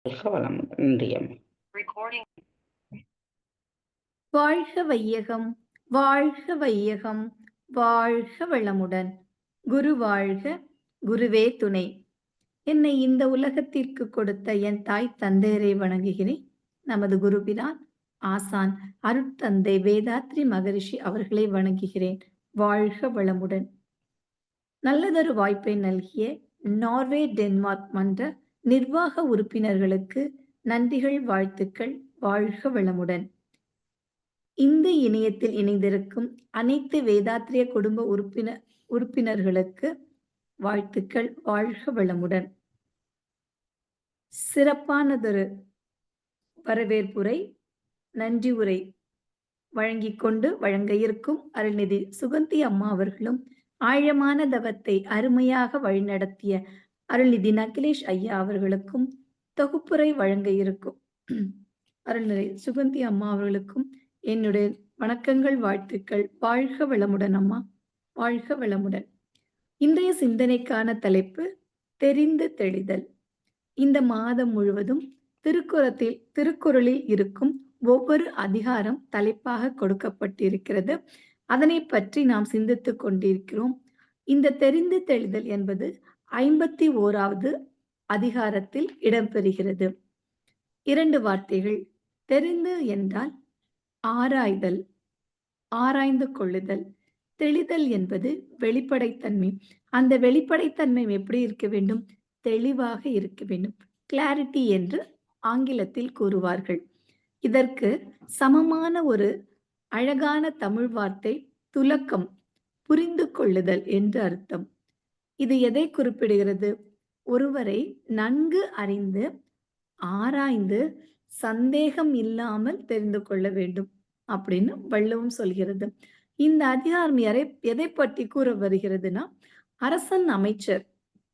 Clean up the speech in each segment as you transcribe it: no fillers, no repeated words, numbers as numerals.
வாழ்க வளமுடன். இன்றியம் வாழ்க வையகம், வாழ்க வையகம், வாழ்க வளமுடன். குரு வாழ்க, குருவே துணை. என்னை இந்த உலகத்திற்கு கொடுத்த என் தாய் தந்தையரை வணங்குகிறேன். நமது குருபிரான் ஆசான் அருட்தந்தை வேதாத்ரி மகரிஷி அவர்களை வணங்குகிறேன். வாழ்க வளமுடன். நல்லதொரு வாய்ப்பை நல்கிய நார்வே டென்மார்க் மன்ற நிர்வாக உறுப்பினர்களுக்கு நன்றிகள், வாழ்த்துக்கள். வாழ்க வளமுடன். இந்த இணையத்தில் இணைந்திருக்கும் அனைத்து வேதாத்ரிய குடும்ப உறுப்பினர்களுக்கு வாழ்த்துக்கள். வாழ்க வளமுடன். சிறப்பானதொரு வரவேற்புரை, நன்றி உரை வழங்கிக் கொண்டு வழங்க இருக்கும் அருள்நிதி சுகந்தி அம்மா அவர்களும், ஆழமான தவத்தை அருமையாக வழிநடத்திய அருள்நிதி நகிலேஷ் ஐயா அவர்களுக்கும், தொகுப்புரை வழங்க இருக்கும் அருள்நிதி சுகந்தி அம்மா அவர்களுக்கும் என்னுடைய வணக்கங்கள், வாழ்த்துக்கள். வாழ்க வளமுடன் அம்மா, வாழ்க வளமுடன். இன்றைய சிந்தனைக்கான தலைப்பு தெரிந்து தெளிதல். இந்த மாதம் முழுவதும் திருக்குறளில் இருக்கும் ஒவ்வொரு அதிகாரம் தலைப்பாக கொடுக்கப்பட்டிருக்கிறது. அதனை பற்றி நாம் சிந்தித்துக் கொண்டிருக்கிறோம். இந்த தெரிந்து தெளிதல் என்பது 51வது அதிகாரத்தில் இடம்பெறுகிறது. 2 வார்த்தைகள். தெரிந்து என்றால் ஆராய்தல், ஆராய்ந்து கொள்ளுதல். தெளிதல் என்பது வெளிப்படைத்தன்மை. அந்த வெளிப்படைத்தன்மை எப்படி இருக்க வேண்டும்? தெளிவாக இருக்க வேண்டும். கிளாரிட்டி என்று ஆங்கிலத்தில் கூறுவார்கள். இதற்கு சமமான ஒரு அழகான தமிழ் வார்த்தை துலக்கம், புரிந்து கொள்ளுதல் என்று அர்த்தம். இது எதை குறிப்பிடுகிறது? ஒருவரை நன்கு அறிந்து ஆராய்ந்து சந்தேகம் இல்லாமல் தெரிந்து கொள்ள வேண்டும் அப்படின்னு வள்ளுவம் சொல்கிறது. இந்த அதிகாரம் எதை பற்றி கூற வருகிறதுனா, அரசன், அமைச்சர்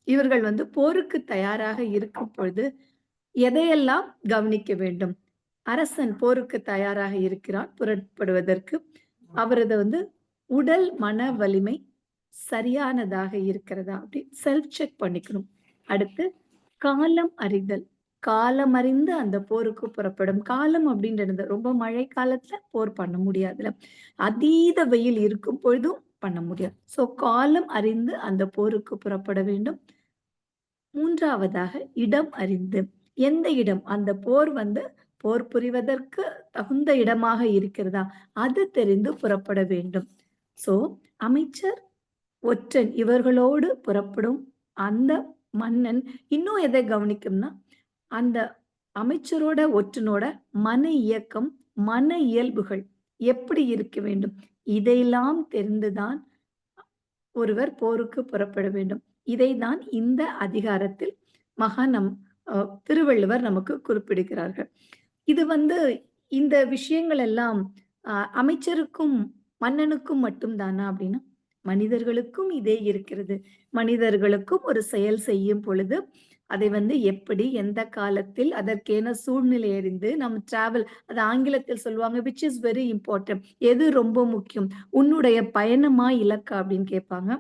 இவர்கள் போருக்கு தயாராக இருக்கும் பொழுது எதையெல்லாம் கவனிக்க வேண்டும்? அரசன் போருக்கு தயாராக இருக்கிறான் புறப்படுவதற்கு. அவரது உடல் மன வலிமை சரியானதாக இருக்கிறதா அப்படி செல்ஃப் செக் பண்ணிக்கணும். அடுத்து காலம் அறிதல். காலம் அறிந்து அந்த போருக்கு புறப்படும். காலம் அப்படின்றது ரொம்ப மழை காலத்துல போர் பண்ண முடியாதுல, அதீத வெயில் இருக்கும் பொழுதும் பண்ண முடியாது. சோ காலம் அறிந்து அந்த போருக்கு புறப்பட வேண்டும். 3வதாக இடம் அறிந்து, எந்த இடம் அந்த போர் புரிவதற்கு தகுந்த இடமாக இருக்கிறதா அது தெரிந்து புறப்பட வேண்டும். சோ அமைச்சர், ஒற்றன் இவர்களோடு புறப்படும் அந்த மன்னன் இன்னும் எதை கவனிக்கும்னா, அந்த அமைச்சரோட ஒற்றனோட மன இயக்கம், மன இயல்புகள் எப்படி இருக்க வேண்டும், இதையெல்லாம் தெரிந்துதான் ஒருவர் போருக்கு புறப்பட வேண்டும். இதைதான் இந்த அதிகாரத்தில் திருவள்ளுவர் நமக்கு குறிப்பிடுகிறார்கள். இது இந்த விஷயங்கள் எல்லாம் அமைச்சருக்கும் மன்னனுக்கும் மட்டும் தானா அப்படின்னா, மனிதர்களுக்கும் இதே இருக்கிறது. மனிதர்களுக்கும் ஒரு செயல் செய்யும் பொழுது அதை எப்படி, எந்த காலத்தில், அதற்கேன சூழ்நிலை அறிந்து நம்ம டிராவல், அது ஆங்கிலத்தில் சொல்லுவாங்க விச் இஸ் வெரி இம்பார்ட்டன்ட். எது ரொம்ப முக்கியம்? உன்னுடைய பயணமா இலக்கா அப்படின்னு கேட்பாங்க.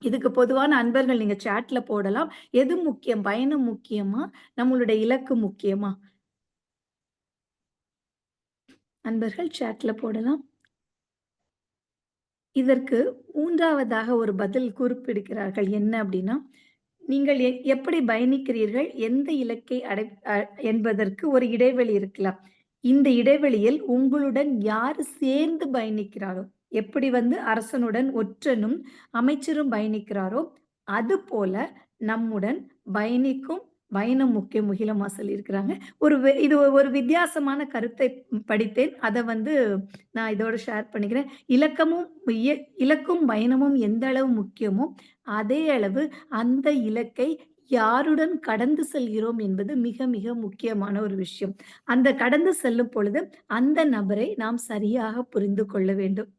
இதுக்கு பொதுவான அன்பர்கள் நீங்க சாட்ல போடலாம். எது முக்கியம்? பயணம் முக்கியமா, நம்மளுடைய இலக்கு முக்கியமா? அன்பர்கள் சாட்ல போடலாம். இதற்கு 3வதாக ஒரு பதில் குறிப்பிடுகிறார்கள். என்ன அப்படின்னா, நீங்கள் எப்படி பயணிக்கிறீர்கள், எந்த இலக்கை என்பதற்கு ஒரு இடைவெளி இருக்கலாம். இந்த இடைவெளியில் உங்களுடன் யார் சேர்ந்து பயணிக்கிறாரோ, எப்படி அரசனுடன் ஒற்றனும் அமைச்சரும் பயணிக்கிறாரோ அது போல நம்முடன் பயணிக்கும் பயணம் முக்கியம். முகிலமா சொல்லியிருக்கிறாங்க. இது ஒரு வித்தியாசமான கருத்தை படித்தேன். அதை நான் இதோட ஷேர் பண்ணிக்கிறேன். இலக்கும் பயணமும் எந்த அளவு முக்கியமோ அதே அளவு அந்த இலக்கை யாருடன் கடந்து செல்கிறோம் என்பது மிக மிக முக்கியமான ஒரு விஷயம். அந்த கடந்து செல்லும் பொழுது அந்த நபரை நாம் சரியாக புரிந்து கொள்ள வேண்டும்.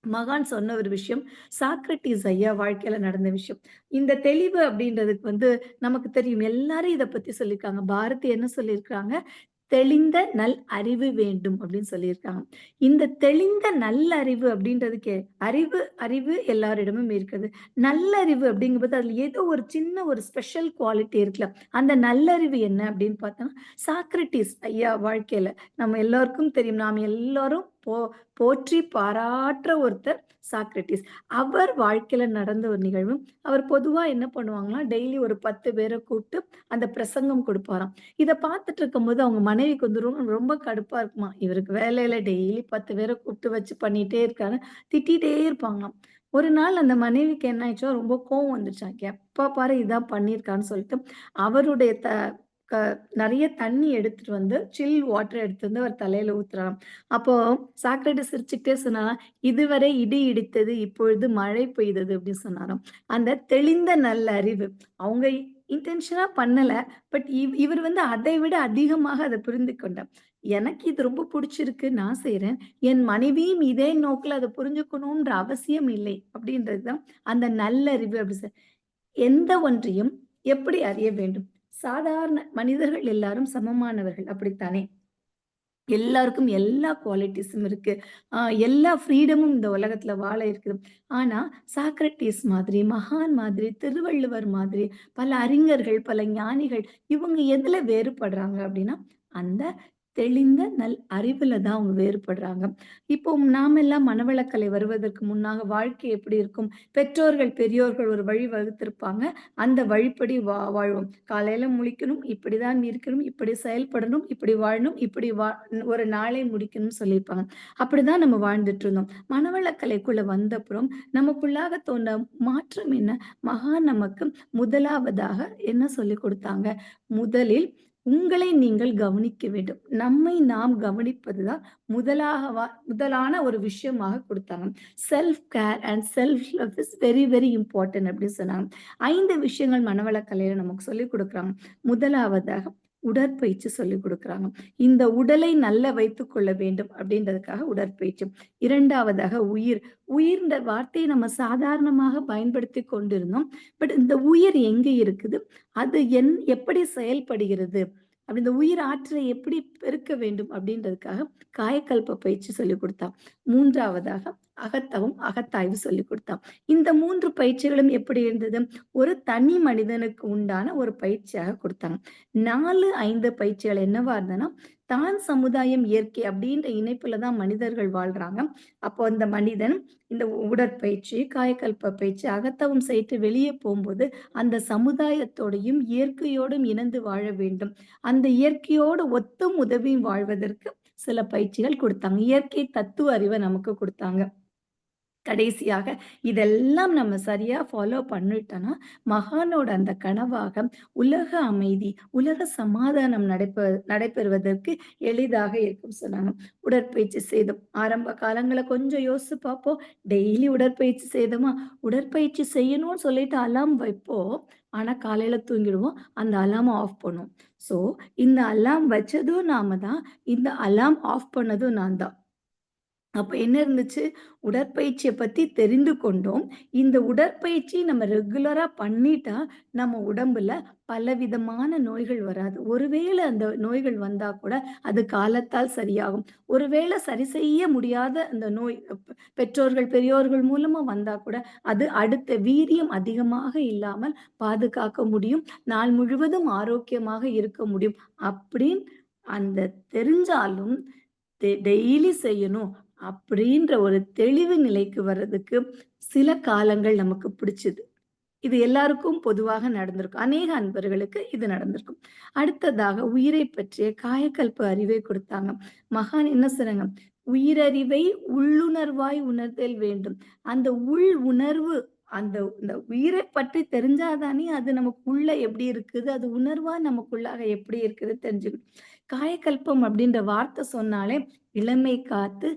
மகான் சொன்ன ஒரு விஷயம், சாக்ரட்டிஸ் ஐயா வாழ்க்கையில நடந்த விஷயம். இந்த தெளிவு அப்படின்றதுக்கு நமக்கு தெரியும். எல்லாரும் இத பத்தி சொல்லியிருக்காங்க. பாரதி என்ன சொல்லியிருக்காங்க? தெளிந்த நல் அறிவு வேண்டும் அப்படின்னு சொல்லியிருக்காங்க. இந்த தெளிந்த நல்லறிவு அப்படின்றதுக்கு அறிவு அறிவு எல்லாரிடமும் இருக்குது. நல்லறிவு அப்படிங்கும்போது அதுல ஏதோ ஒரு சின்ன ஒரு ஸ்பெஷல் குவாலிட்டி இருக்குல்ல. அந்த நல்லறிவு என்ன அப்படின்னு பார்த்தோம்னா, சாக்ரடீஸ் ஐயா வாழ்க்கையில நம்ம எல்லாருக்கும் தெரியும். நாம் எல்லாரும் போற்றி பாராட்டுற ஒருத்தர் சாக்ரடீஸ். அவர் வாழ்க்கையில நடந்த ஒரு நிகழ்வு. அவர் பொதுவா என்ன பண்ணுவாங்கன்னா, டெய்லி ஒரு 10 பேர கூப்பிட்டு அந்த பிரசங்கம் குடுப்பாராம். இத பார்த்துட்டு இருக்கும்போது அவங்க மனைவிக்கு வந்து ரொம்ப கடுப்பா இருக்குமாம். இவருக்கு வேலையில டெய்லி 10 பேர கூப்பிட்டு வச்சு பண்ணிட்டே இருக்காரு. திட்டிட்டே இருப்பாங்களாம். ஒரு நாள் அந்த மனைவிக்கு என்ன ஆயிடுச்சோ, ரொம்ப கோவம் வந்துருச்சாம். எப்ப பாரு இதான் பண்ணியிருக்கான்னு சொல்லிட்டு, அவருடைய க நெறைய தண்ணி எடுத்துட்டு வந்து, சில் வாட்டர் எடுத்துட்டு வந்து அவர் தலையில ஊத்துறாராம். அப்போ சாக்ரடீஸ் சிரிச்சுக்கிட்டே சொன்னாராம், "இதுவரை இடி இடித்தது, இப்பொழுது மழை பெய்தது" அப்படின்னு சொன்னாராம். அந்த தெளிந்த நல்ல அறிவு. அவங்க இன்டென்ஷனா பண்ணல. பட் இவர் வந்து அதை விட அதிகமாக அத புரிந்து கொண்டார். எனக்கு இது ரொம்ப புடிச்சிருக்கு. நான் செய்றேன். என் மனைவியும் இதே நோக்குல அத புரிஞ்சுக்கணுன்ற அவசியம் இல்லை. அப்படின்றது தான் அந்த நல்லறிவு அப்படி எந்த ஒன்றையும் எப்படி அறிய வேண்டும்? சாதாரண மனிதர்கள் எல்லாரும் சமமானவர்கள். அப்படித்தானே? எல்லாருக்கும் எல்லா குவாலிட்டீஸும் இருக்கு. எல்லா ஃப்ரீடமும் இந்த உலகத்துல வாழ இருக்குது. ஆனா, சாக்ரடீஸ் மாதிரி, மகான் மாதிரி, திருவள்ளுவர் மாதிரி, பல அறிஞர்கள், பல ஞானிகள் இவங்க எதுல வேறுபடுறாங்க அப்டின்னா, அந்த தெளிந்த அறிவுல தான் அவங்க வேறுபடுறாங்க. இப்போ நாமெல்லாம் மனவளக்கலை வருவதற்கு முன்னாக வாழ்க்கை எப்படி இருக்கும்? பெற்றோர்கள், பெரியோர்கள் ஒரு வழி வகுத்திருப்பாங்க. அந்த வழிப்படி வாழ்வோம். காலையில முழிக்கணும், இப்படிதான் இருக்கணும், இப்படி செயல்படணும், இப்படி வாழணும், இப்படி ஒரு நாளை முடிக்கணும்னு சொல்லியிருப்பாங்க. அப்படிதான் நம்ம வாழ்ந்துட்டு இருந்தோம். மனவளக்கலைக்குள்ள வந்தப்புறம் நமக்குள்ளாக தோன்ற மாற்றம் என்ன? மகான் நமக்கு முதலாவதாக என்ன சொல்லிக் குடுத்தாங்க? முதலில் உங்களை நீங்கள் கவனிக்க வேண்டும். நம்மை நாம் கவனிப்பதுதான் முதலான ஒரு விஷயமாக குடுத்தாங்க. Self care and self love is very very important அப்படின்னு சொன்னாங்க. 5 விஷயங்கள் மனவளக்கலையில நமக்கு சொல்லிக் குடுக்குறாங்க. முதலாவதாக உடற்பயிற்சி சொல்லிக் குடுக்குறாங்க. இந்த உடலை நல்ல வைத்துக் கொள்ள வேண்டும் அப்படின்றதுக்காக உடற்பயிற்சி. 2வதாக உயிர். உயிர்ன்ற வார்த்தையை நம்ம சாதாரணமாக பயன்படுத்திக் கொண்டிருந்தோம். பட் இந்த உயிர் எங்க இருக்குது? அது எப்படி செயல்படுகிறது? அப்படி இந்த உயிர் ஆற்றலை எப்படி பெருக்க வேண்டும் அப்படின்றதுக்காக காயக்கல்ப பயிற்சி சொல்லிக் குடுத்தான். 3வதாக அகத்தவம், அகத்தாய்வு சொல்லிக் குடுத்தான். இந்த 3 பயிற்சிகளும் எப்படி இருந்தது? ஒரு தனி மனிதனுக்கு உண்டான ஒரு பயிற்சியாக குடுத்தாங்க. 4, 5 பயிற்சிகள் என்னவா இருந்ததுன்னா, தான் சமுதாயம் இயற்கை அப்படின்ற இணைப்புல தான் மனிதர்கள் வாழ்றாங்க. அப்போ அந்த மனிதன் இந்த உடற்பயிற்சி, காயக்கல்ப பயிற்சி, அகத்தவம் செய்து வெளியே போம்போது, அந்த சமுதாயத்தோடையும், இயற்கையோடும் இணைந்து வாழ வேண்டும். அந்த இயற்கையோடு ஒத்தும் உதவியும் வாழ்வதற்கு சில பயிற்சிகள் குடுத்தாங்க. இயற்கை தத்துவ அறிவ நமக்கு குடுத்தாங்க. கடைசியாக இதெல்லாம் நம்ம சரியா ஃபாலோ பண்ணிட்டோம்னா, மகானோட அந்த கனவாக உலக அமைதி, உலக சமாதானம் நடைபெறுவதற்கு எளிதாக இருக்கும் சொன்னாங்க. உடற்பயிற்சி செய்தோம். ஆரம்ப காலங்கள்ல கொஞ்சம் யோசிச்சு பார்ப்போம். டெய்லி உடற்பயிற்சி செய்தோமா, உடற்பயிற்சி செய்யணும்னு சொல்லிட்டு அலார்ம் வைப்போம். ஆனா காலையில தூங்கிடுவோம். அந்த அலார்ம ஆஃப் பண்ணுவோம். ஸோ இந்த அலார்ம் வச்சதும் நாம தான். இந்த அலார்ம் ஆஃப் பண்ணதும் நான் தான். அப்ப என்ன இருந்துச்சு? உடற்பயிற்சிய பத்தி தெரிந்து கொண்டோம். இந்த உடற்பயிற்சி நம்ம ரெகுலரா பண்ணிட்டா, நம்ம உடம்புல பலவிதமான நோய்கள் வராது. ஒருவேள அந்த நோய்கள் வந்தா கூட, அது காலத்தால் சரியாகும். ஒருவேள சரி செய்ய முடியாத அந்த நோய் பெற்றோர்கள், பெரியோர்கள் மூலமா வந்தா கூட, அது அடுத்த வீரியம் அதிகமாக இல்லாமல் பாதுகாக்க முடியும். நாள் முழுவதும் ஆரோக்கியமாக இருக்க முடியும். அப்படின்னு அந்த தெரிஞ்சாலும் டெய்லி செய்யணும் அப்படின்ற ஒரு தெளிவு நிலைக்கு வர்றதுக்கு சில காலங்கள் நமக்கு பிடிச்சது. இது எல்லாருக்கும் பொதுவாக நடந்திருக்கும். அநேக அன்பர்களுக்கு இது நடந்திருக்கும். அடுத்ததாக உயிரை பற்றிய காயக்கல்ப அறிவை கொடுத்தாங்க. மகான் என்ன சொன்னாங்க? "உயிரறிவை உள்ளுணர்வாய் உணர்தல் வேண்டும்." அந்த உள் உணர்வு இந்த உயிரை பற்றி தெரிஞ்சா தானே அது நமக்குள்ள எப்படி இருக்குது? அது உணர்வா நமக்குள்ளாக எப்படி இருக்குது தெரிஞ்சுக்கணும். காயகல்பம் அப்படின்ற வார்த்தை சொன்னாலே இளமை காத்து,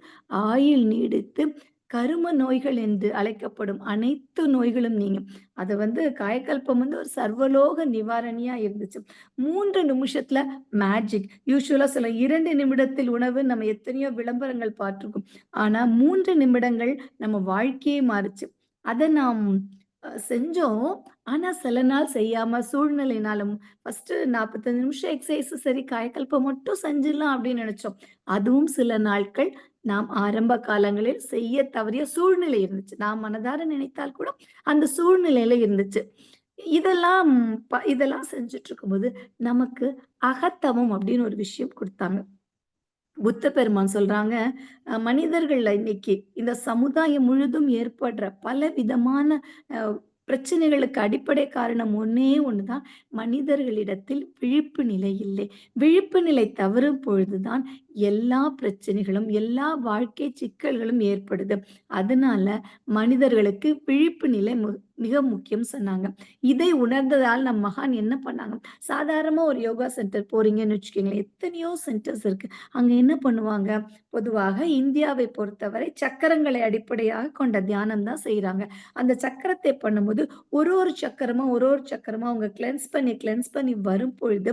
ஆயுள் நீடித்து, கரும நோய்கள் என்று அழைக்கப்படும் அனைத்து நோய்களும் நீங்கும். அது வந்து காயகல்பம் வந்து ஒரு சர்வலோக நிவாரணியா இருந்துச்சு. 3 நிமிஷத்துல மேஜிக். யூசுவலா சொல்ல 2 நிமிடத்தில் உணவு நம்ம எத்தனையோ விளம்பரங்கள் பார்த்திருக்கோம். ஆனா 3 நிமிடங்கள் நம்ம வாழ்க்கையே மாறுச்சு. அத நாம் செஞ்சோம். ஆனா சில நாள் செய்யாம சூழ்நிலைனாலும் ஃபர்ஸ்ட்டு 45 நிமிஷம் எக்சர்சைஸ் சரி காயக்கல்பம் மட்டும் செஞ்சிடலாம் அப்படின்னு நெனச்சோம். அதுவும் சில நாட்கள் நாம் ஆரம்ப காலங்களில் செய்ய தவறிய சூழ்நிலை இருந்துச்சு. நாம் மனதார நினைத்தால் கூட அந்த சூழ்நிலையில இருந்துச்சு. இதெல்லாம் இதெல்லாம் செஞ்சுட்டு இருக்கும்போது நமக்கு அகத்தவம் அப்படின்னு ஒரு விஷயம் குடுத்தாங்க. புத்த பெருமான் சொல்றாங்க, மனிதர்கள்ல இன்னைக்கு இந்த சமுதாயம் முழுதும் ஏற்படுற பல விதமான அ பிரச்சனைகளுக்கு அடிப்படை காரணம் ஒண்ணே ஒண்ணுதான். மனிதர்களிடத்தில் விழிப்பு நிலை இல்லை. விழிப்பு நிலை தவறும் பொழுதுதான் எல்லா பிரச்சனைகளும், எல்லா வாழ்க்கை சிக்கல்களும் ஏற்படுது. அதனால மனிதர்களுக்கு விழிப்பு நிலை மிக முக்கியம் சொன்னாங்க. இதை உணர்ந்ததால் நம் மகான் என்ன பண்ணாங்க, சாதாரணமா ஒரு யோகா சென்டர் போறீங்கன்னு வச்சுக்கோங்களேன், எத்தனையோ சென்டர்ஸ் இருக்கு. அங்க என்ன பண்ணுவாங்க, பொதுவாக இந்தியாவை பொறுத்தவரை சக்கரங்களை அடிப்படையாக கொண்ட தியானம் தான் செய்றாங்க. அந்த சக்கரத்தை பண்ணும்போது ஒரு ஒரு சக்கரமா அவங்க கிளென்ஸ் பண்ணி வரும்பொழுது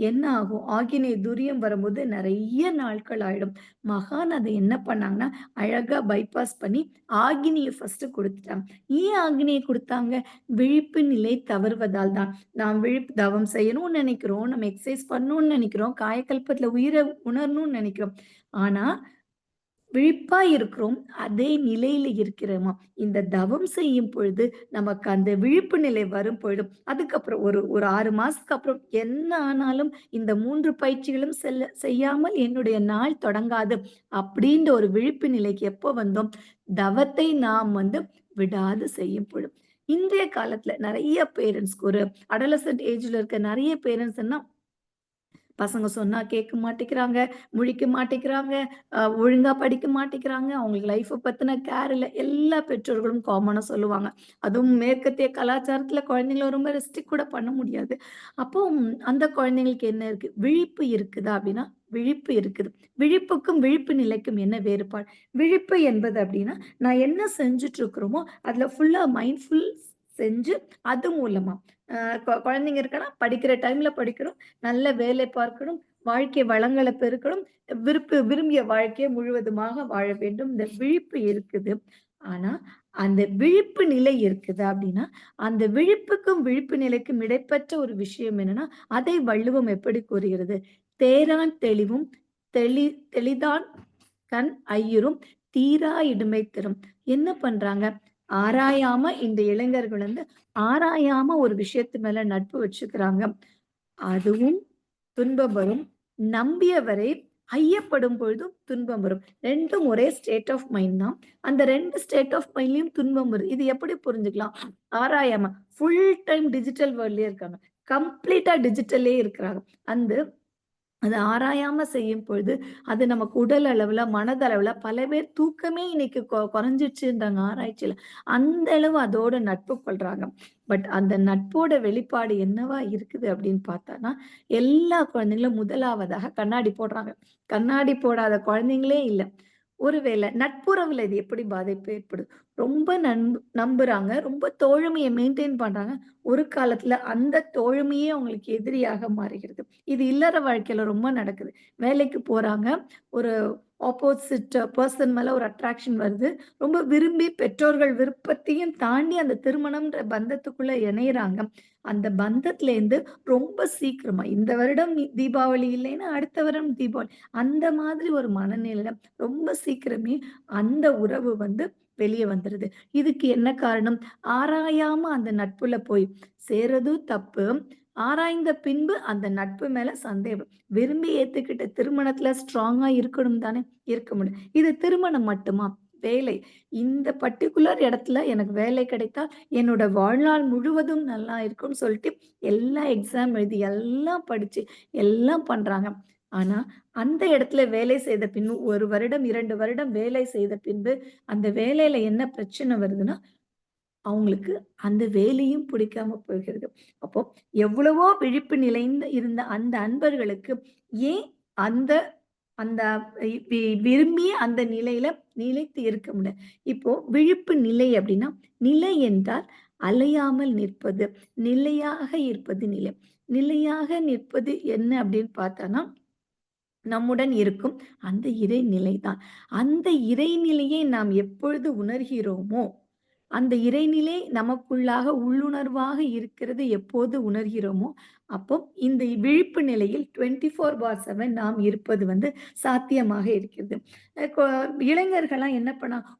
என்ன ஆகும், ஆகினேய துரியம் வரும்போது நெறைய நாட்கள் ஆயிடும். மகான் அத என்ன பண்ணாங்கன்னா, அழகா பைபாஸ் பண்ணி ஆகினிய ஃபர்ஸ்ட்டு குடுத்துட்டாங்க. ஏன் ஆகினிய குடுத்தாங்க? விழிப்பு நிலை தவறுவதால் தான். நாம் தவம் செய்யணும்னு நெனைக்கிறோம். நம்ம எக்சர்சைஸ் பண்ணணும்னு நெனைக்கிறோம். காயகல்பத்துல உயிர உணரணும்னு நெனைக்கிறோம். ஆனா, விழிப்பா இருக்கிறோம். அதே நிலையில இருக்கிறோமா? இந்த தவம் செய்யும் பொழுது, நமக்கு அந்த விழிப்பு நிலை வரும் பொழுது, அதுக்கப்புறம் ஒரு ஒரு 6 மாசத்துக்கு அப்புறம் என்ன ஆனாலும் இந்த 3 பயிற்சிகளும் செய்யாமல் என்னுடைய நாள் தொடங்காது. அப்படின்ற ஒரு விழிப்பு நிலைக்கு எப்போ வந்தோம்? தவத்தை நாம் விடாது செய்யும் பொழுது. இன்றைய காலத்துல நெறைய பேரண்ட்ஸ்க்கு ஒரு அடாலசென்ட் ஏஜ்ல இருக்க நெறைய பேரண்ட்ஸ் என்ன பசங்க சொன்னா கேட்க மாட்டேங்கிறாங்க, முழிக்க மாட்டேங்கிறாங்க, ஒழுங்கா படிக்க மாட்டேங்கிறாங்க. அவங்களுக்கு லைஃப்ப பத்தின கேர் இல்ல. எல்லா பெற்றோர்களும் காமனா சொல்லுவாங்க. அதுவும் மேற்கத்திய கலாச்சாரத்துல குழந்தைங்கள ரொம்ப ரெஸ்ட்ரிக்ட் கூட பண்ண முடியாது. அப்போ அந்த குழந்தைங்களுக்கு என்ன இருக்கு? விழிப்பு இருக்குதா? அப்படின்னா, விழிப்பு இருக்குது. விழிப்புக்கும் விழிப்பு நிலைக்கும் என்ன வேறுபாடு? விழிப்பு என்பது அப்படின்னா, நான் என்ன செஞ்சுட்டு இருக்கிறோமோ, அதுல ஃபுல்லா மைண்ட்ஃபுல் செஞ்சு அது மூலமா குழந்தைங்க இருக்கன்னா, படிக்கிற டைம்ல படிக்கிறோம். நல்ல வேலை பார்க்கணும். வாழ்க்கை வளங்கள பெருக்கணும். விரும்பிய வாழ்க்கைய முழுவதுமாக வாழ வேண்டும். இந்த விழிப்பு இருக்குது. ஆனா, அந்த விழிப்பு நிலை இருக்குதா அப்டின்னா, அந்த விழிப்புக்கும் விழிப்பு நிலைக்கும் இடைப்பட்ட ஒரு விஷயம் என்னன்னா, அதை வள்ளுவம் எப்படி கூறுகிறது? "தேரான் தெளிவும் தெளி தெளிதான் கண் ஐயுறும் தீரா இடும்பை தரும்." என்ன பண்றாங்க? ஆராயாம இந்த இளைஞர்கள் ஆராயாம ஒரு விஷயத்து மேல நட்பு வச்சுக்கிறாங்க. அதுவும் துன்பம் வரும். நம்பியவரை ஐயப்படும் பொழுதும் துன்பம் வரும். 2ம் ஒரே ஸ்டேட் ஆஃப் மைண்ட் தான். அந்த 2 ஸ்டேட் ஆஃப் மைண்ட்லயும் துன்பம் வருது. இது எப்படி புரிஞ்சுக்கலாம்? ஆராயாம ஃபுல் டைம் டிஜிட்டல் வேர்ல்ட்லயே இருக்காங்க. கம்ப்ளீட்டா டிஜிட்டல்லயே இருக்கிறாங்க. அந்த அத ஆராயாம செய்யும் பொழுது, அது நமக்கு உடல் அளவுல, மனதளவுல பல பேர் தூக்கமே இன்னைக்கு குறைஞ்சிருச்சுன்றாங்க ஆராய்ச்சியில. அந்த அளவு அதோட நட்பு கொள்றாங்க. பட் அந்த நட்போட வெளிப்பாடு என்னவா இருக்குது அப்படின்னு பார்த்தோம்னா, எல்லா குழந்தைங்களும் முதலாவதாக கண்ணாடி போடுறாங்க. கண்ணாடி போடாத குழந்தைங்களே இல்ல. ஒருவேளை நட்புறவுல இது எப்படி பாதிப்பு ஏற்படுது? ரொம்ப நம்புறாங்க. ரொம்ப தோழமைய மெயின்டெயின் பண்றாங்க. ஒரு காலத்துல அந்த தோழமையே அவங்களுக்கு எதிரியாக மாறுகிறது. இது இல்லற வாழ்க்கையில ரொம்ப நடக்குது. வேலைக்கு போறாங்க. ஒரு ஆப்போசிட் பெர்சன் மேல ஒரு அட்ராக்ஷன் வருது. ரொம்ப விரும்பி பெற்றோர்கள் விருப்பத்தையும் தாண்டி அந்த திருமணம்ன்ற பந்தத்துக்குள்ள இணையறாங்க. அந்த பந்தத்திலேருந்து ரொம்ப சீக்கிரமா இந்த வருடம் தீபாவளி இல்லைன்னா, அடுத்த வருடம் தீபாவளி. அந்த மாதிரி ஒரு மனநிலையில ரொம்ப சீக்கிரமே அந்த உறவு வெளிய வந்துருது. இதுக்கு என்ன காரணம்? ஆராயாம அந்த நட்புல போய் சேர்றதும் தப்பு. ஆராய்ந்த பின்பு அந்த நட்பு மேல சந்தேகம். விரும்பி ஏத்துக்கிட்ட திருமணத்துல ஸ்ட்ராங்கா இருக்கணும் தானே! இருக்க முடியும். இது திருமணம் மட்டுமா? வேலை. இந்த பர்ட்டிகுலர் இடத்துல எனக்கு வேலை கிடைத்தால், என்னோட வாழ்நாள் முழுவதும் நல்லா இருக்கும்னு சொல்லிட்டு, எல்லா எக்ஸாம் எழுதி, எல்லாம் படிச்சு, எல்லாம் பண்றாங்க. ஆனா, அந்த இடத்துல வேலை செய்த பின்பு 1 வருடம், 2 வருடம் வேலை செய்த பின்பு, அந்த வேலையில என்ன பிரச்சனை வருதுன்னா, அவங்களுக்கு அந்த வேலையும் பிடிக்காம போகிறது. அப்போ எவ்வளவோ விழிப்பு நிலைந்து இருந்த அந்த அன்பர்களுக்கு ஏன் அந்த அந்த விரும்பிய அந்த நிலையில நிலைத்து இருக்க முடியல. இப்போ விழிப்பு நிலை அப்படின்னா, நிலை என்றால் அலையாமல் நிற்பது, நிலையாக இருப்பது நிலை. நிலையாக நிற்பது என்ன அப்படின்னு பார்த்தோம்னா, நம்முடன் இருக்கும் அந்த இறைநிலை தான். அந்த இறைநிலையை நாம் எப்பொழுது உணர்கிறோமோ, அந்த இறைநிலை நமக்குள்ளாக உள்ளுணர்வாக இருக்கிறது எப்போது உணர்கிறோமோ, அப்போ இந்த விழிப்பு நிலையில் 24/7 நாம் இருப்பது சாத்தியமாக இருக்கிறது. கொ இளைஞர்கள்லாம் என்ன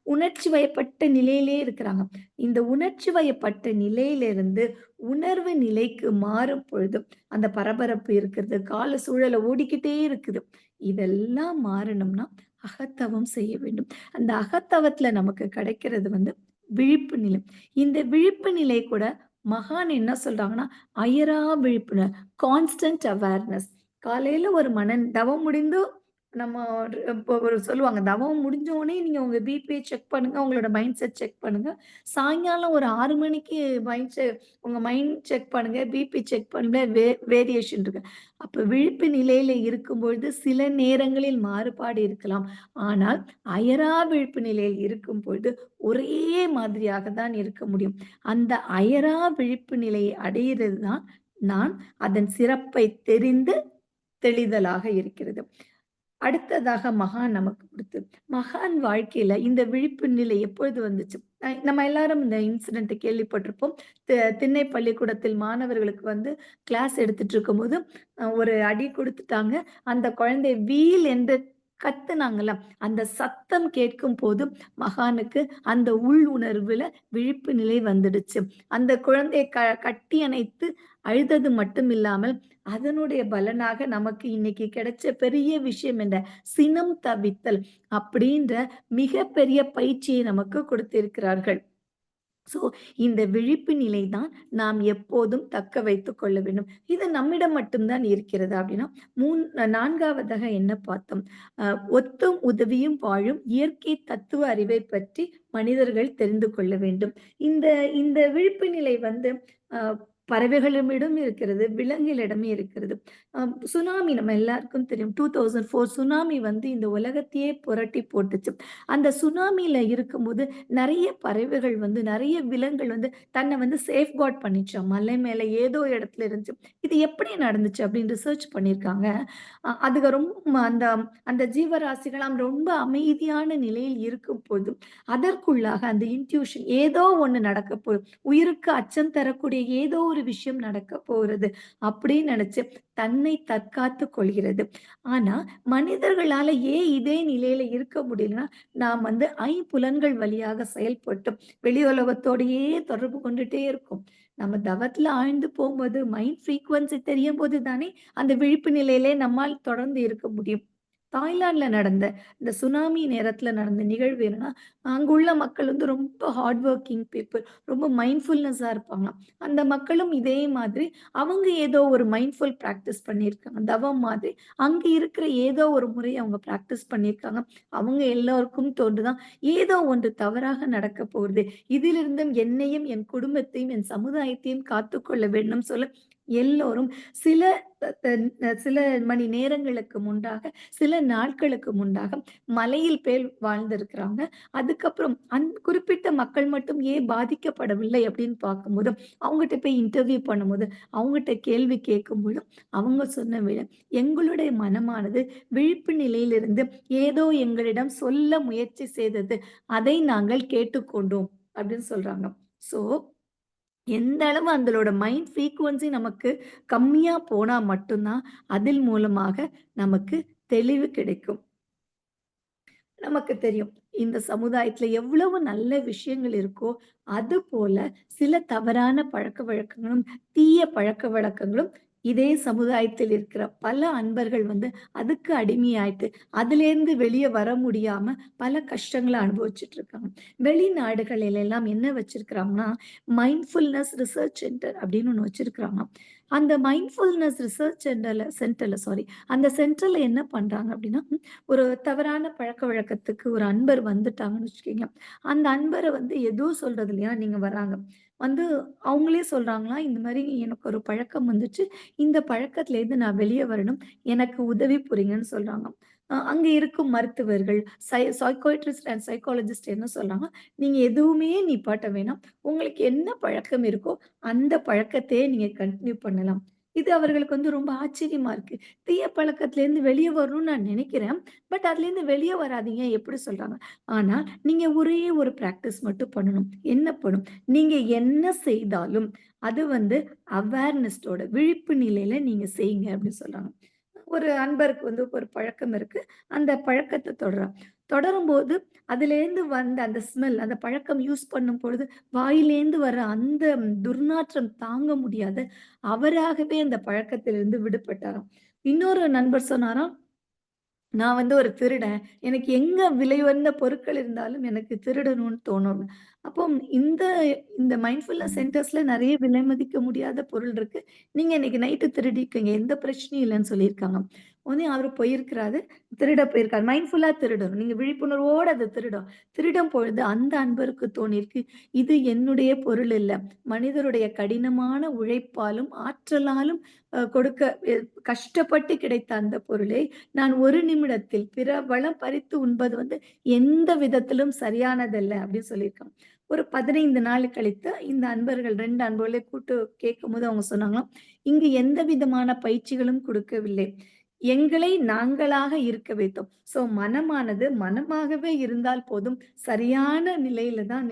உணர்ச்சி வயப்பட்ட நிலையிலே இருக்கிறாங்க. இந்த உணர்ச்சி வயப்பட்ட நிலையிலிருந்து உணர்வு நிலைக்கு மாறும் பொழுது, அந்த பரபரப்பு இருக்கிறது, கால சூழல ஓடிக்கிட்டே இருக்குது. இதெல்லாம் மாறணும்னா, அகத்தவம் செய்ய வேண்டும். அந்த அகத்தவத்துல நமக்கு கிடைக்கிறது விழிப்பு நிலை. இந்த விழிப்பு நிலை கூட மகான் என்ன சொல்றாங்கன்னா, அயரா விழிப்புணர்வு, கான்ஸ்டன்ட் அவேர்னஸ். காலையில ஒரு தவம் முடிந்து நம்ம இப்போ ஒரு சொல்லுவாங்க, தவம் முடிஞ்சோனே நீங்க உங்க பிபிய செக் பண்ணுங்க, உங்களோட மைண்ட் செட் செக் பண்ணுங்க. சாயங்காலம் ஒரு 6 மணிக்கு உங்க மைண்ட் செக் பண்ணுங்க, பிபி செக் பண்ணுங்க, வேரியேஷன் இருக்கு. அப்ப விழிப்பு நிலையில இருக்கும்பொழுது சில நேரங்களில் மாறுபாடு இருக்கலாம். ஆனால் அயரா விழிப்பு நிலையில் இருக்கும் பொழுது ஒரே மாதிரியாக தான் இருக்க முடியும். அந்த அயரா விழிப்பு நிலையை அடையிறது தான் நான் அதன் சிறப்பை தெரிந்து தெளிதலாக இருக்கிறது. அடுத்ததாக மகான் நமக்கு குடுத்தது. மகான் வாழ்க்கையில இந்த விழிப்பு நிலை எப்பொழுது வந்துச்சு? நம்ம எல்லாரும் இந்த இன்சிடென்ட் கேள்விப்பட்டிருப்போம். திண்ணை பள்ளிக்கூடத்தில் மாணவர்களுக்கு கிளாஸ் எடுத்துட்டு இருக்கும்போது, ஒரு அடி குடுத்துட்டாங்க. அந்த குழந்தை வீல் என்று கத்துனாங்கல்ல, அந்த சத்தம் கேட்கும்போது மகானுக்கு அந்த உள் உணர்வுல விழிப்பு நிலை வந்துடுச்சு. அந்த குழந்தைய கட்டி அணைத்து அழுதது மட்டும் இல்லாமல், அதனுடைய பலனாக நமக்கு இன்னைக்கு கிடைச்ச பெரிய விஷயம் என்ன? சினம் தவித்தல் அப்படின்ற மிகப்பெரிய பயிற்சியை நமக்கு கொடுத்திருக்கிறார்கள். ஸோ, இந்த விழிப்பு நிலை தான் நாம் எப்போதும் தக்க வைத்துக் கொள்ள வேண்டும். இது நம்மிடம் மட்டும் தான் இருக்கிறதா? அப்படின்னா, 4வதாக என்ன பார்த்தோம்? அ ஒத்தும் உதவியும் வாழும் இயற்கை தத்துவ அறிவைப் பற்றி மனிதர்கள் தெரிந்து கொள்ள வேண்டும். இந்த இந்த விழிப்பு நிலை அ பறவைகளிடமிடம் இருக்கிறது, விலங்குகளிடமே இருக்கிறது. சுனாமி நம்ம எல்லாருக்கும் தெரியும். 2004 சுனாமி இந்த உலகத்தையே புரட்டி போட்டுச்சு. அந்த சுனாமில இருக்கும்போது நெறைய பறவைகள் நெறைய விலங்குகள் தன்னை சேஃப்கார்ட் பண்ணிச்சாம். மலை மேல ஏதோ இடத்துல இருந்துச்சு. இது எப்படி நடந்துச்சு அப்படின்னு ரிசர்ச் பண்ணியிருக்காங்க. அதுக ரொம்ப அந்த அந்த ஜீவராசிகளாம் ரொம்ப அமைதியான நிலையில் இருக்கும்போது, அதற்குள்ளாக அந்த இன்ட்யூஷன் ஏதோ ஒண்ணு நடக்க போகுது. உயிருக்கு அச்சம் தரக்கூடிய ஏதோ ஒரு விஷயம் நடக்க போறது அப்படின்னு நினைச்சு தன்னை தற்காத்துக் கொள்கிறது. ஆனா மனிதர்களால ஏன் இதே நிலையில இருக்க முடியலன்னா, நாம் ஐம்புலன்கள் வழியாக செயல்பட்டு வெளி உலகத்தோடையே தொடர்பு கொண்டுட்டே இருக்கோம். நம்ம தவத்துல ஆழ்ந்து போம்போது மைண்ட் ஃப்ரீக்வன்சி தெரியும்போது தானே அந்த விழிப்பு நிலையிலே நம்மால் தொடர்ந்து இருக்க முடியும். தாய்லாந்துல நடந்த இந்த சுனாமி நேரத்துல நடந்த நிகழ்வு என்னன்னா, அங்குள்ள மக்கள் ரொம்ப ஹார்ட் வொர்க்கிங் பீப்பிள். ரொம்ப மைண்ட்ஃபுல்னஸா இருப்பாங்களாம். அந்த மக்களும் இதே மாதிரி அவங்க ஏதோ ஒரு மைண்ட்ஃபுல் பிராக்டிஸ் பண்ணியிருக்காங்க. தவம் மாதிரி. அங்க இருக்கிற ஏதோ ஒரு முறை அவங்க பிராக்டிஸ் பண்ணியிருக்காங்க. அவங்க எல்லோருக்கும் தோன்றுதான், ஏதோ ஒன்று தவறாக நடக்கப் போகுது. இதிலிருந்தும் என்னையும், என் குடும்பத்தையும், என் சமுதாயத்தையும் காத்துக்கொள்ள வேண்டும் சொல்ல எல்லோரும் சில சில மணி நேரங்களுக்கு முன்பாக, சில நாட்களுக்கு முன்பாக மலையில் பேர் வாழ்ந்திருக்கிறாங்க. அதுக்கப்புறம் குறிப்பிட்ட மக்கள் மட்டும் ஏன் பாதிக்கப்படவில்லை அப்படின்னு பார்க்கும்போது, அவங்கட்ட போய் இன்டர்வியூ பண்ணும்போது, அவங்கட்ட கேள்வி கேட்கும்போது, அவங்க சொன்ன எங்களுடைய மனமானது விழிப்பு நிலையிலிருந்து ஏதோ எங்களிடம் சொல்ல முயற்சி செய்தது. அதை நாங்கள் கேட்டுக்கொண்டோம் அப்படின்னு சொல்றாங்க. ஸோ எந்த அளவு அந்தளோட மைண்ட் ஃப்ரீக்வன்சி நமக்கு கம்மியா போனா மட்டும் தான், அதில் மூலமாக நமக்கு தெளிவு கிடைக்கும். நமக்கு தெரியும். இந்த சமுதாயத்துல எவ்வளவு நல்ல விஷயங்கள் இருக்கோ, அதுபோல சில தவறான பழக்கவழக்கங்களும், தீய பழக்கவழக்கங்களும் இதே சமுதாயத்தில் இருக்கிற பல அன்பர்கள் அதுக்கு அடிமையாயிட்டு, அதிலேருந்து வெளிய வர முடியாம பல கஷ்டங்கள அனுபவிச்சுட்டு இருக்காங்க. வெளிநாடுகளில் எல்லாம் என்ன வச்சிருக்கிறாங்கன்னா, மைண்ட்ஃபுல்னஸ் ரிசர்ச் சென்டர் அப்படின்னு ஒண்ணு வச்சிருக்கிறாங்களாம். அந்த மைண்ட்ஃபுல்னஸ் ரிசர்ச் சென்டர்ல அந்த சென்டர்ல என்ன பண்றாங்க அப்படின்னா, ஒரு தவறான பழக்கவழக்கத்துக்கு ஒரு அன்பர் வந்துட்டாங்கன்னு வச்சுக்கங்க. அந்த அன்பர எதுவும் சொல்றது இல்லையா, நீங்க வராங்க. வந்து அவங்களே சொல்றாங்களாம், இந்த மாரி எனக்கு ஒரு பழக்கம் வந்துச்சு. இந்த பழக்கத்துலேருந்து நான் வெளிய வரணும். எனக்கு உதவி புரிங்கன்னு சொல்றாங்க. அங்க இருக்கும் மருத்துவர்கள், சைக்காட்ரிஸ்ட் அண்ட் சைக்காலஜிஸ்ட் என்ன சொல்றாங்க, நீங்க எதுவுமே நிப்பாட்ட வேணாம். உங்களுக்கு என்ன பழக்கம் இருக்கோ, அந்த பழக்கத்தையே நீங்க கன்டின்யூ பண்ணலாம். இது அவர்களுக்கு வந்து ரொம்ப ஆச்சரியமா இருக்கு. தீய பழக்கத்திலேருந்து வெளிய வரணும்னு நான் நினைக்கிறேன். பட் அதுலேருந்து வெளிய வராதீங்க எப்படி சொல்றாங்க. ஆனா, நீங்க ஒரே ஒரு பிராக்டிஸ் மட்டும் பண்ணணும். என்ன பண்ணணும்? நீங்க என்ன செய்தாலும் அது வந்து அவேர்னஸோட விழிப்பு நிலையில நீங்க செய்யுங்க அப்படின்னு சொல்றாங்க. ஒரு அன்பருக்கு வந்து ஒரு பழக்கம் இருக்கு. அந்த பழக்கத்த தொடரார். தொடரும்போது அதிலேருந்து வந்த அந்த ஸ்மெல், அந்த பழக்கம் யூஸ் பண்ணும்பொழுது, வாயிலேருந்து வர அந்த துர்நாற்றம் தாங்க முடியாத, அவராகவே அந்த பழக்கத்திலிருந்து விடுபட்டாராம். இன்னொரு நண்பர் சொன்னாராம், நான் வந்து ஒரு திருடன். எனக்கு எங்க விலை உயர்ந்த பொருட்கள் இருந்தாலும் எனக்கு திருடணும்னு தோணும். அப்போ இந்த இந்த மைண்ட்ஃபுல்னஸ் சென்டர்ஸ்ல நெறைய விலை மதிக்க முடியாத பொருள் இருக்கு. நீங்க இன்னைக்கு நைட்டு திருடிக்கங்க. எந்த பிரச்சனையும் இல்லன்னு சொல்லியிருக்காங்க. உடனே அவரு போயிருக்கிறாரு. திருட போயிருக்காரு. மைண்ட்ஃபுல்லா திருடணும். நீங்க விழிப்புணர்வோட அத திருடும். திருடும் பொழுது அந்த அன்பருக்கு தோணியிருக்கு, இது என்னுடைய பொருள் இல்ல. மனிதருடைய கடினமான உழைப்பாலும், ஆற்றலாலும் கொடுக்க கஷ்டப்பட்டு கிடைத்த அந்த பொருளை நான் ஒரு நிமிடத்தில் பிற வளம் பறித்து உண்பது வந்து எந்த விதத்திலும் சரியானதல்ல அப்படின்னு சொல்லியிருக்காங்க. ஒரு 15 நாள் கழித்து இந்த அன்பர்கள் 2 அன்பர்களையும் கூட்டு கேட்கும்போது அவங்க சொன்னாங்களாம், "இங்கு எந்த விதமான பயிற்சிகளும் கொடுக்கவில்லை. எங்களை நாங்களாக இருக்க வைத்தோம். ஸோ மனமானது மனமாகவே இருந்தால் போதும். சரியான நிலையில தான்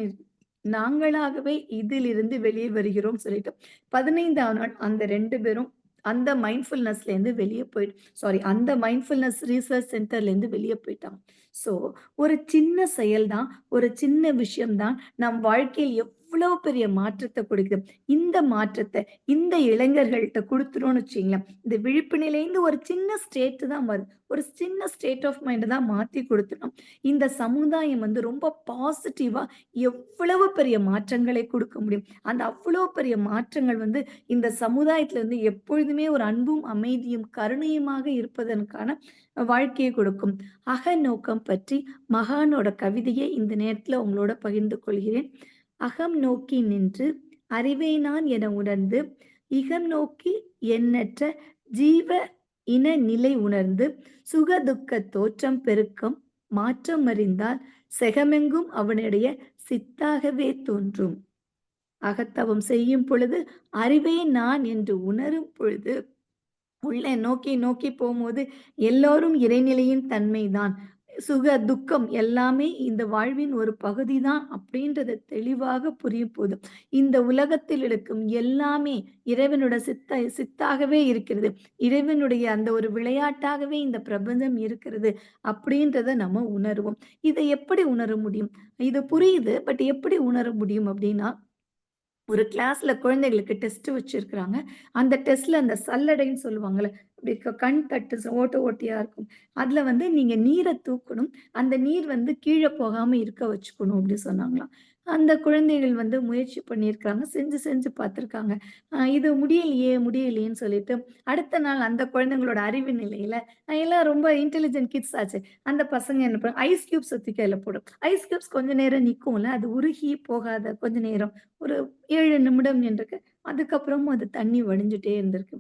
நாங்களாகவே இதிலிருந்து வெளியே வருகிறோம்" சொல்லிட்டு 15ஆம் நாள் அந்த 2 பேரும் அந்த மைண்ட்ஃபுல்னஸ்லேருந்து வெளிய அந்த மைண்ட்ஃபுல்னஸ் ரிசர்ச் சென்டர்லேருந்து வெளிய போயிட்டாங்க. ஸோ, ஒரு சின்ன செயல் தான், ஒரு சின்ன விஷயம் தான் நம் வாழ்க்கையில் எவ்வளோ பெரிய மாற்றத்த கொடுக்குது. இந்த மாற்றத்த இந்த இளைஞர்கள்ட்ட குடுத்துட்டோம்னு வச்சுக்கங்களேன், இந்த விழிப்பு நிலையிருந்து ஒரு சின்ன ஸ்டேட் தான் வருது. ஒரு சின்ன ஸ்டேட் ஆஃப் மைண்ட் தான் மாத்தி குடுத்துட்டோம். இந்த சமுதாயம் வந்து ரொம்ப பாசிட்டிவா எவ்வளவு பெரிய மாற்றங்களை குடுக்க முடியும். அந்த அவ்வளோ பெரிய மாற்றங்கள் வந்து இந்த சமுதாயத்துல வந்து எப்பொழுதுமே ஒரு அன்பும், அமைதியும், கருணையுமாக இருப்பதற்கான வாழ்க்கையை கொடுக்கும். அகநோக்கம் பற்றி மகானோட கவிதையை இந்த நேரத்துல உங்களோட பகிர்ந்து கொள்கிறேன். "அகம் நோக்கி நின்று அறிவை நான் என உணர்ந்து, இகம் நோக்கி எண்ணற்ற ஜீவ இன நிலை உணர்ந்து, சுக துக்க தோற்றம் பெருக்கம் மாற்றம் அறிந்தால், செகமெங்கும் அவனுடைய சித்தாகவே தோன்றும். அகத்தவம் செய்யும் பொழுது, அறிவே நான் என்று உணரும் பொழுது, உள்ளே நோக்கி நோக்கி போம்போது, எல்லோரும் இறைநிலையின் தன்மைதான். சுக, துக்கம் எல்லாமே இந்த வாழ்வின் ஒரு பகுதிதான் அப்படின்றது தெளிவாக புரியும்போது, இந்த உலகத்தில் இருக்கும் எல்லாமே இறைவனோட சித்தாகவே இருக்கிறது. இறைவனுடைய அந்த ஒரு விளையாட்டாகவே இந்த பிரபஞ்சம் இருக்கிறது அப்படின்றத நம்ம உணருவோம். இத எப்படி உணர முடியும்? இது புரியுது. பட் எப்படி உணர முடியும் அப்படின்னா, ஒரு கிளாஸ்ல குழந்தைகளுக்கு டெஸ்ட் வச்சிருக்கிறாங்க. அந்த டெஸ்ட்ல அந்த சல்லடைன்னு சொல்லுவாங்கல்ல, அப்படி கண் தட்டு ஓட்ட ஓட்டையா இருக்கும். அதுல வந்து நீங்க நீர தூக்கணும். அந்த நீர் வந்து கீழ போகாம இருக்க வச்சுக்கணும் அப்படி சொன்னாங்களாம். அந்த குழந்தைகள் வந்து முயற்சி பண்ணியிருக்காங்க. செஞ்சு செஞ்சு பார்த்துருக்காங்க. இது முடியலையே முடியலையேன்னு சொல்லிட்டு, அடுத்த நாள் அந்த குழந்தைங்களோட அறிவு நிலையில எல்லாம் ரொம்ப இன்டெலிஜென்ட் கிட்ஸ் ஆச்சே. அந்த பசங்க என்ன ஐஸ் கியூப்ஸ தூக்கி அதுல போடும். ஐஸ் கியூப்ஸ் கொஞ்ச நேரம் நிக்கும்ல. அது உருகி போகாத கொஞ்ச நேரம். ஒரு 7 நிமிடம் நின்றுருக்கு. அதுக்கப்புறமும் அது தண்ணி வடிஞ்சுட்டே இருந்திருக்கு.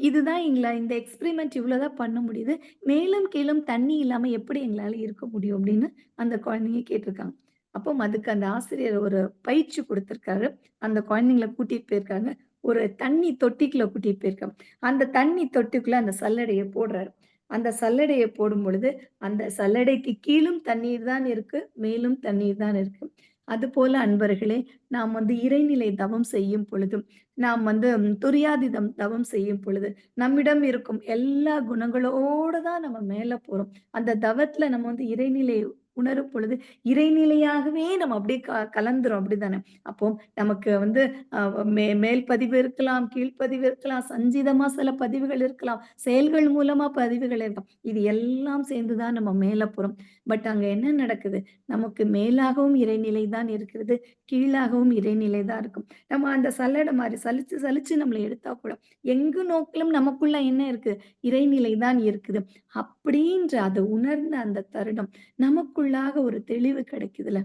இதுதான் இந்த எக்ஸ்பெரிமெண்ட் இவ்வளோதான் பண்ண முடியுது. மேலும் கீழும் தண்ணி இல்லாம எப்படி எங்களால இருக்க முடியும்? அப்படின்னு அந்த குழந்தைங்க கேட்டிருக்காங்க. அப்போ அதுக்கு அந்த ஆசிரியர் ஒரு பயிற்சி குடுத்திருக்காரு. அந்த குழந்தைங்கள கூட்டிட்டு போயிருக்காங்க. ஒரு தண்ணி தொட்டிக்குள்ள கூட்டிட்டு போயிருக்காங்க. அந்த தண்ணி தொட்டிக்குள்ள அந்த சல்லடைய போடுறாரு. அந்த சல்லடைய போடும்பொழுது, அந்த சல்லடைக்கு கீழும் தண்ணீர் தான் இருக்கு. மேலும் தண்ணீர் தான் இருக்கு. அதுபோல அன்பர்களே, நாம் வந்து இறைநிலை தவம் செய்யும் பொழுது நாம் வந்து துரியாதீதம் தவம் செய்யும் பொழுது, நம்மிடம் இருக்கும் எல்லா குணங்களோட தான் நம்ம மேல போறோம். அந்த தவத்துல நம்ம வந்து இறைநிலை உணரும் பொழுது, இறைநிலையாகவே நம்ம அப்படியே கலந்துரும் அப்படித்தானே? அப்போ நமக்கு வந்து அ மேல் பதிவு இருக்கலாம், கீழ்ப்பதிவு இருக்கலாம், சஞ்சிதமா சில பதிவுகள் இருக்கலாம், செயல்கள் மூலமா பதிவுகள் இருக்கலாம். இது எல்லாம் சேர்ந்து தான் நம்ம மேல போறோம். பட் அங்க என்ன நடக்குது? நமக்கு மேலாகவும் இறைநிலை தான் இருக்கிறது. கீழாகவும் இறைநிலை தான் இருக்கும். நம்ம அந்த சல்லடை மாரி சலிச்சு, சலிச்சு நம்மள எடுத்தா கூட, எங்கு நோக்கிலும் நமக்குள்ள என்ன இருக்கு? இறைநிலை தான் இருக்குது. அப்படின்ற அத உணர்ந்த அந்த தருணம், நமக்குள்ளாக ஒரு தெளிவு கிடைக்குதுல்ல.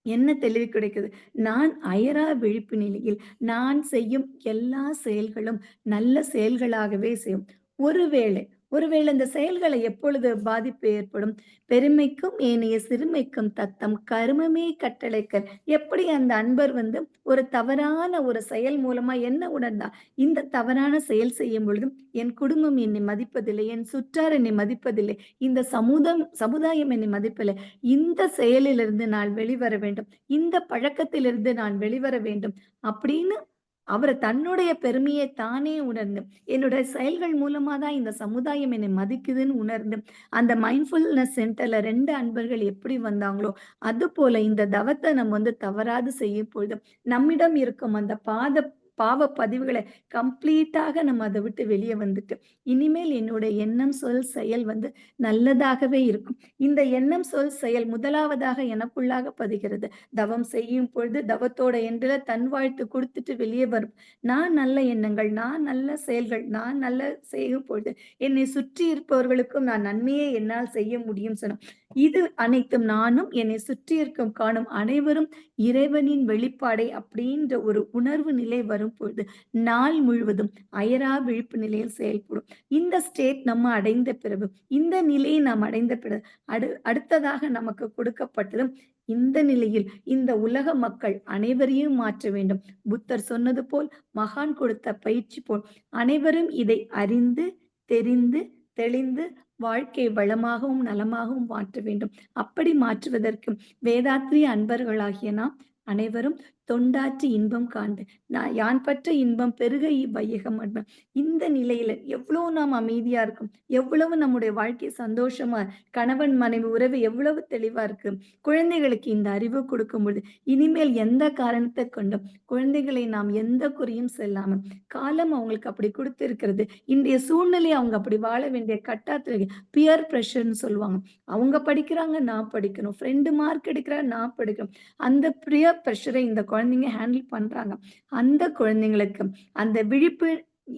என்ன தெளிவு கிடைக்குது? நான் அயரா விழிப்பு நிலையில், நான் செய்யும் எல்லா செயல்களும் நல்ல செயல்களாகவே செய்யும். ஒருவேளை ஒருவேளை இந்த செயல்களை எப்பொழுது பாதிப்பு ஏற்படும்? பெருமைக்கும் ஏனைய சிறுமைக்கும் தத்தம் கருமமே கட்டளைக்கல். எப்படி அந்த அன்பர் வந்து ஒரு தவறான ஒரு செயல் மூலமா என்ன உணர்ந்தார்? இந்த தவறான செயல் செய்யும் பொழுது என் குடும்பம் என்னை மதிப்பதில்லை, என் சுற்றார் என்னை மதிப்பதில்லை, இந்த சமுதாயம் என்னை மதிப்பில்லை. இந்த செயலிலிருந்து நான் வெளிவர வேண்டும். இந்த பழக்கத்திலிருந்து நான் வெளிவர வேண்டும். அப்படின்னு அவரு தன்னுடைய பெருமையை தானே உணர்ந்து, என்னுடைய செயல்கள் மூலமா தான் இந்த சமுதாயம் என்னை மதிக்குதுன்னு உணர்ந்து, அந்த மைண்ட்ஃபுல்னஸ் சென்டர்ல 2 அன்பர்கள் எப்படி வந்தாங்களோ, அதுபோல இந்த தவத்த நம்ம வந்து தவறாது செய்யும் பொழுது, நம்மிடம் இருக்கும் அந்த பாவ பதிவுகள கம்ப்ளீட்டாக நம்ம அத விட்டு வெளிய வந்துட்டு, இனிமேல் என்னுடைய எண்ணம், சொல், செயல் வந்து நல்லதாகவே இருக்கும். இந்த எண்ணம், சொல், செயல் முதலாவதாக எனக்குள்ளாக பதிகிறது. தவம் செய்யும் பொழுது தவத்தோட எண்டுல தன் வாழ்த்து குடுத்துட்டு வெளியே வரும். நான் நல்ல எண்ணங்கள், நான் நல்ல செயல்கள், நான் நல்ல செய்யும் பொழுது என்னை சுற்றி இருப்பவர்களுக்கும் நான் நன்மையே என்னால் செய்ய முடியும் சொன்னோம். இது அனைத்தும் நானும் என்னை சுற்றி இருக்கும் காணும் அனைவரும் இறைவனின் வெளிப்பாடே அப்படின்ற ஒரு உணர்வு நிலை வரும் பொழுது நாள் முழுவதும் அயரா விழிப்பு நிலையில் செயல்படும். இந்த ஸ்டேட் நம்ம அடைந்த பிறகு, இந்த நிலையை நாம் அடைந்த பிறகு அடுத்ததாக நமக்கு கொடுக்கப்பட்டது இந்த நிலையில் இந்த உலக மக்கள் அனைவரையும் மாற்ற வேண்டும். புத்தர் சொன்னது போல், மகான் கொடுத்த பயிற்சி போல் அனைவரும் இதை அறிந்து, தெரிந்து, தெளிந்து வாழ்க்கை வளமாகவும், நலமாகவும் மாற்ற வேண்டும். அப்படி மாற்றுவதற்கு வேதாத்ரி அன்பர்களாகிய நாம் அனைவரும் தொண்டாற்றி இன்பம் காண்பேன். யான் பற்ற இன்பம் பெருக இவ்வையகம் அன்பன். இந்த நிலையில எவ்வளவு நாம் அமைதியா இருக்கும், எவ்வளவு நம்முடைய வாழ்க்கை சந்தோஷமா, கணவன் மனைவி உறவு எவ்வளவு தெளிவா இருக்கு. குழந்தைகளுக்கு இந்த அறிவு கொடுக்கும் பொழுது இனிமேல் எந்த காரணத்தை கொண்டும் குழந்தைகளை நாம் எந்த குறியும் செல்லாமல் காலம் அவங்களுக்கு அப்படி கொடுத்திருக்கிறது. இன்றைய சூழ்நிலை அவங்க அப்படி வாழ வேண்டிய கட்டாயத்துல பியர் பிரஷர்ன்னு சொல்லுவாங்க. அவங்க படிக்கிறாங்க, நான் படிக்கணும். ஃப்ரெண்டு மார்க் எடுக்கிறார், நான் படிக்கணும். அந்த பியர் பிரஷரை இந்த குழந்தைங்க ஹேண்டில் பண்றாங்க. அந்த குழந்தைங்களுக்கு அந்த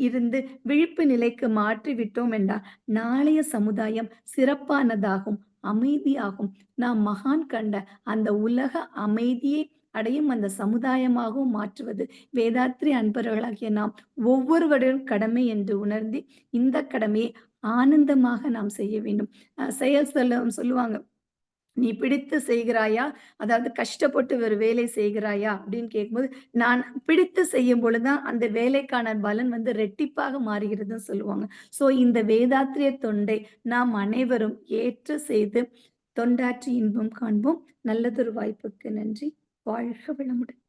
இருந்து விழிப்பு நிலைக்கு மாற்றி விட்டோம் என்றால் நாளைய சமுதாயம் சிறப்பானதாகும், அமைதியாகும். நாம் மகான் கண்ட அந்த உலக அமைதியை அடையும் அந்த சமுதாயமாகவும் மாற்றுவது வேதாத்ரி அன்பர்களாகிய நாம் ஒவ்வொருவரின் கடமை என்று உணர்ந்து இந்த கடமையை ஆனந்தமாக நாம் செய்ய வேண்டும். சொல்லுவாங்க, நீ பிடித்து செய்கிறாயா? அதாவது கஷ்டப்பட்டு ஒரு வேலை செய்கிறாயா? அப்படின்னு கேட்கும்போது, நான் பிடித்து செய்யும் பொழுதுதான் அந்த வேலைக்கான பலன் வந்து ரெட்டிப்பாக மாறுகிறதுன்னு சொல்லுவாங்க. இந்த வேதாத்திரிய தொண்டை நாம் அனைவரும் ஏற்று செய்து தொண்டாற்றி இன்பம் காண்போம். நல்லதொரு வாய்ப்புக்கு நன்றி. வாழ்க வளமுடன்.